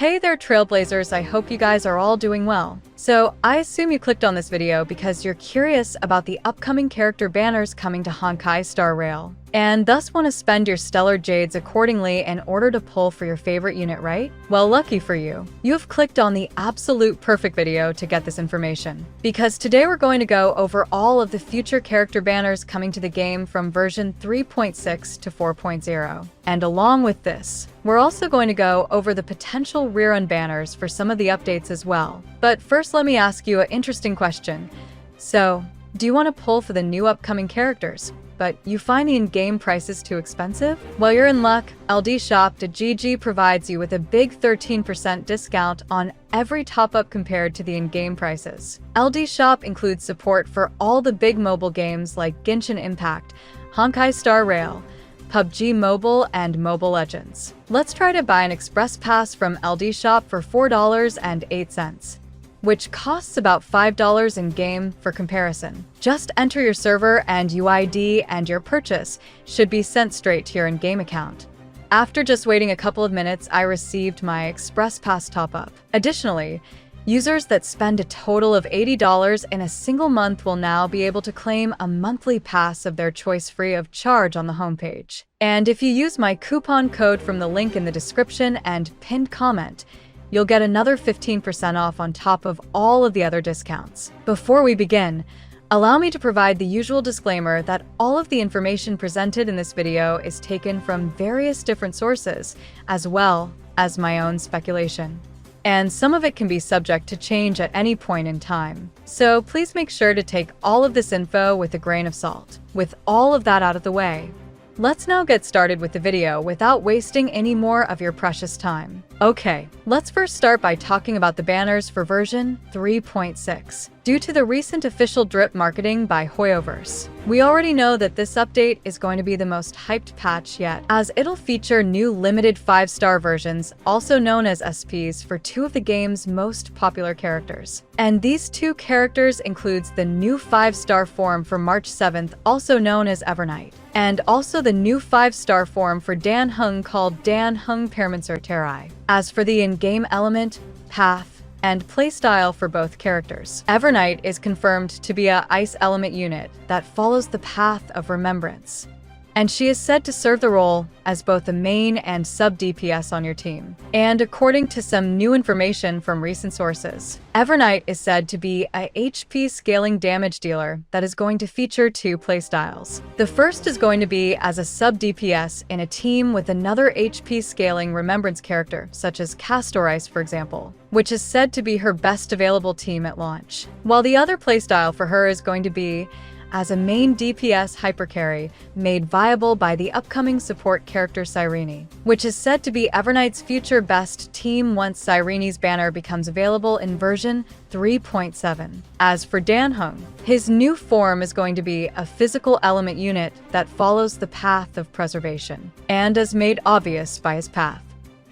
Hey there, Trailblazers, I hope you guys are all doing well. So, I assume you clicked on this video because you're curious about the upcoming character banners coming to Honkai Star Rail, and thus want to spend your stellar jades accordingly in order to pull for your favorite unit, right? Well, lucky for you, you have clicked on the absolute perfect video to get this information. Because today we're going to go over all of the future character banners coming to the game from version 3.6 to 4.0. And along with this, we're also going to go over the potential RERUN banners for some of the updates as well. But first, let me ask you an interesting question. So, do you want to pull for the new upcoming characters, but you find the in-game prices too expensive? Well, you're in luck. LDShop.gg provides you with a big 13% discount on every top-up compared to the in-game prices. LD Shop includes support for all the big mobile games like Genshin Impact, Honkai Star Rail, PUBG Mobile, and Mobile Legends. Let's try to buy an Express Pass from LD Shop for $4.08, which costs about $5 in-game for comparison. Just enter your server and UID and your purchase should be sent straight to your in-game account. After just waiting a couple of minutes, I received my Express Pass top-up. Additionally, users that spend a total of $80 in a single month will now be able to claim a monthly pass of their choice free of charge on the homepage. And if you use my coupon code from the link in the description and pinned comment, you'll get another 15% off on top of all of the other discounts. Before we begin, allow me to provide the usual disclaimer that all of the information presented in this video is taken from various different sources, as well as my own speculation. And some of it can be subject to change at any point in time. So please make sure to take all of this info with a grain of salt. With all of that out of the way, let's now get started with the video without wasting any more of your precious time. Okay, let's first start by talking about the banners for version 3.6. Due to the recent official drip marketing by Hoyoverse, we already know that this update is going to be the most hyped patch yet, as it'll feature new limited 5-star versions, also known as SPs, for two of the game's most popular characters. And these two characters includes the new 5-star form for March 7th, also known as Evernight, and also the new 5-star form for Dan Heng called Dan Heng Permancer Terai. As for the in-game element, path, and playstyle for both characters, Evernight is confirmed to be a ice element unit that follows the path of remembrance, and she is said to serve the role as both a main and sub DPS on your team. And according to some new information from recent sources, Evernight is said to be a HP scaling damage dealer that is going to feature two playstyles. The first is going to be as a sub DPS in a team with another HP scaling remembrance character, such as Castor Ice, for example, which is said to be her best available team at launch. While the other playstyle for her is going to be as a main DPS hypercarry made viable by the upcoming support character Cyrene, which is said to be Evernight's future best team once Cyrene's banner becomes available in version 3.7. As for Dan Heng, his new form is going to be a physical element unit that follows the path of preservation, and as made obvious by his path,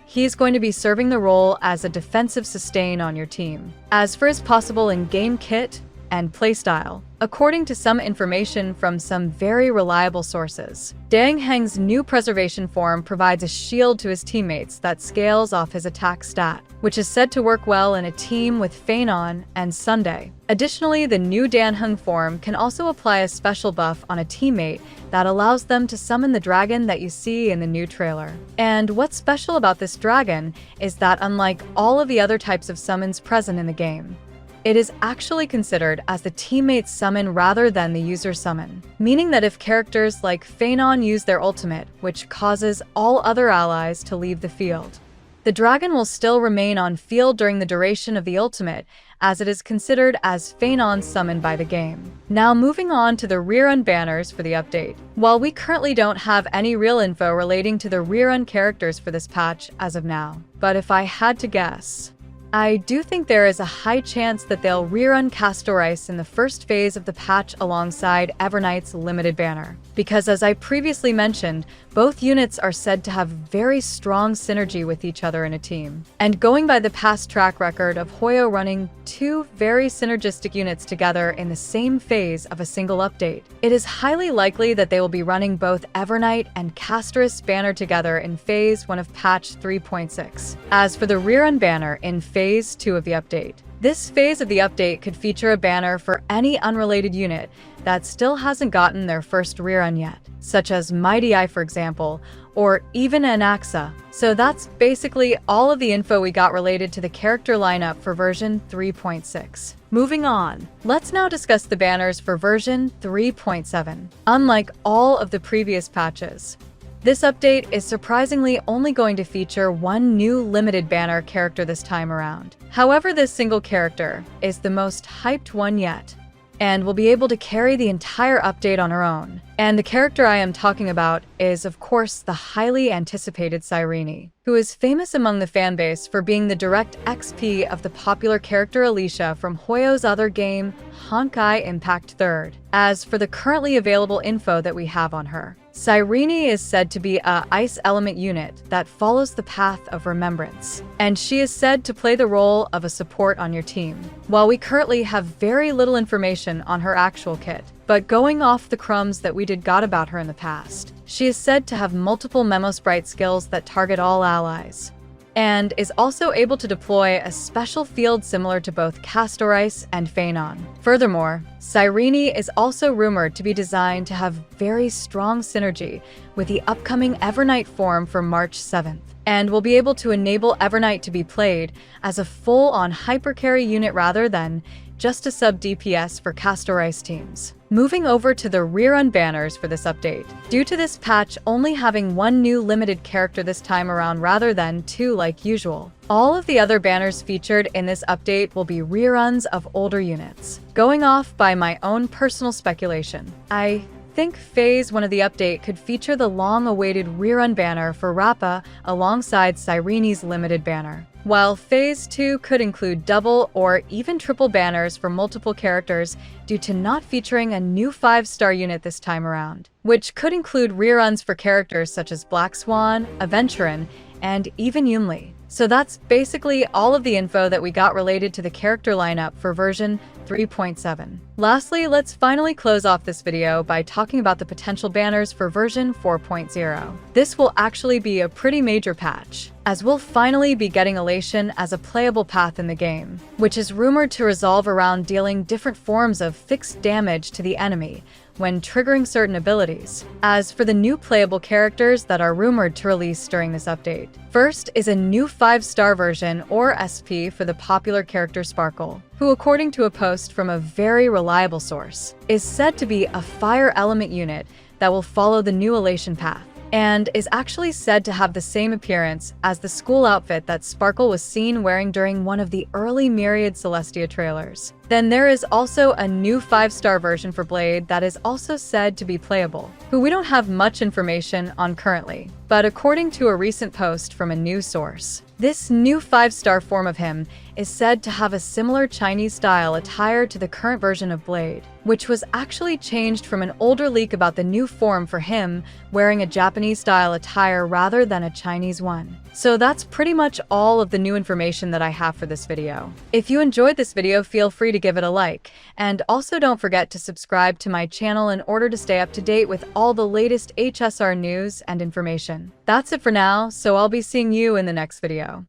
he is going to be serving the role as a defensive sustain on your team. As for his possible in-game kit and playstyle, according to some information from some very reliable sources, Dan Heng's new preservation form provides a shield to his teammates that scales off his attack stat, which is said to work well in a team with Feinon and Sunday. Additionally, the new Dan Heng form can also apply a special buff on a teammate that allows them to summon the dragon that you see in the new trailer. And what's special about this dragon is that unlike all of the other types of summons present in the game, it is actually considered as the teammate's summon rather than the user's summon, meaning that if characters like Feinon use their ultimate, which causes all other allies to leave the field, the dragon will still remain on field during the duration of the ultimate, as it is considered as Feinon's summon by the game. Now moving on to the RERUN banners for the update. While we currently don't have any real info relating to the RERUN characters for this patch as of now, but if I had to guess, I do think there is a high chance that they'll rerun Castorice in the first phase of the patch alongside Everknight's limited banner. Because as I previously mentioned, both units are said to have very strong synergy with each other in a team. And going by the past track record of Hoyo running two very synergistic units together in the same phase of a single update, it is highly likely that they will be running both Everknight and Castorice banner together in Phase 1 of patch 3.6. As for the rerun banner in Phase 2 of the update, this phase of the update could feature a banner for any unrelated unit that still hasn't gotten their first rerun yet, such as Mighty Eye for example, or even Anaxa. So that's basically all of the info we got related to the character lineup for version 3.6. Moving on, let's now discuss the banners for version 3.7. Unlike all of the previous patches, this update is surprisingly only going to feature one new limited banner character this time around. However, this single character is the most hyped one yet, and will be able to carry the entire update on her own. And the character I am talking about is, of course, the highly anticipated Cyrene, who is famous among the fanbase for being the direct XP of the popular character Alicia from Hoyo's other game, Honkai Impact 3rd. As for the currently available info that we have on her, Cyrene is said to be a ice element unit that follows the path of remembrance, and she is said to play the role of a support on your team. While we currently have very little information on her actual kit, but going off the crumbs that we got about her in the past, she is said to have multiple Memo Sprite skills that target all allies, and is also able to deploy a special field similar to both Castorice and Phanon. Furthermore, Cyrene is also rumored to be designed to have very strong synergy with the upcoming Everknight form for March 7th, and will be able to enable Everknight to be played as a full-on hypercarry unit rather than just a sub-DPS for Castorice teams. Moving over to the rerun banners for this update. Due to this patch only having one new limited character this time around rather than two like usual, all of the other banners featured in this update will be reruns of older units. Going off by my own personal speculation, I think Phase 1 of the update could feature the long-awaited rerun banner for Rappa alongside Cyrene's limited banner, while Phase 2 could include double or even triple banners for multiple characters due to not featuring a new 5-star unit this time around, which could include reruns for characters such as Black Swan, Aventurin, and even Yunli. So that's basically all of the info that we got related to the character lineup for version 3.7. Lastly, let's finally close off this video by talking about the potential banners for version 4.0. This will actually be a pretty major patch, as we'll finally be getting Elation as a playable path in the game, which is rumored to resolve around dealing different forms of fixed damage to the enemy when triggering certain abilities. As for the new playable characters that are rumored to release during this update, first is a new 5-star version or SP for the popular character Sparkle, who according to a post from a very reliable source, is said to be a fire element unit that will follow the new Elation path, and is actually said to have the same appearance as the school outfit that Sparkle was seen wearing during one of the early Myriad Celestia trailers. Then there is also a new 5-star version for Blade that is also said to be playable, who we don't have much information on currently, but according to a recent post from a news source, this new 5-star form of him is said to have a similar Chinese-style attire to the current version of Blade, which was actually changed from an older leak about the new form for him wearing a Japanese-style attire rather than a Chinese one. So that's pretty much all of the new information that I have for this video. If you enjoyed this video, feel free to give it a like, and also don't forget to subscribe to my channel in order to stay up to date with all the latest HSR news and information. That's it for now, so I'll be seeing you in the next video.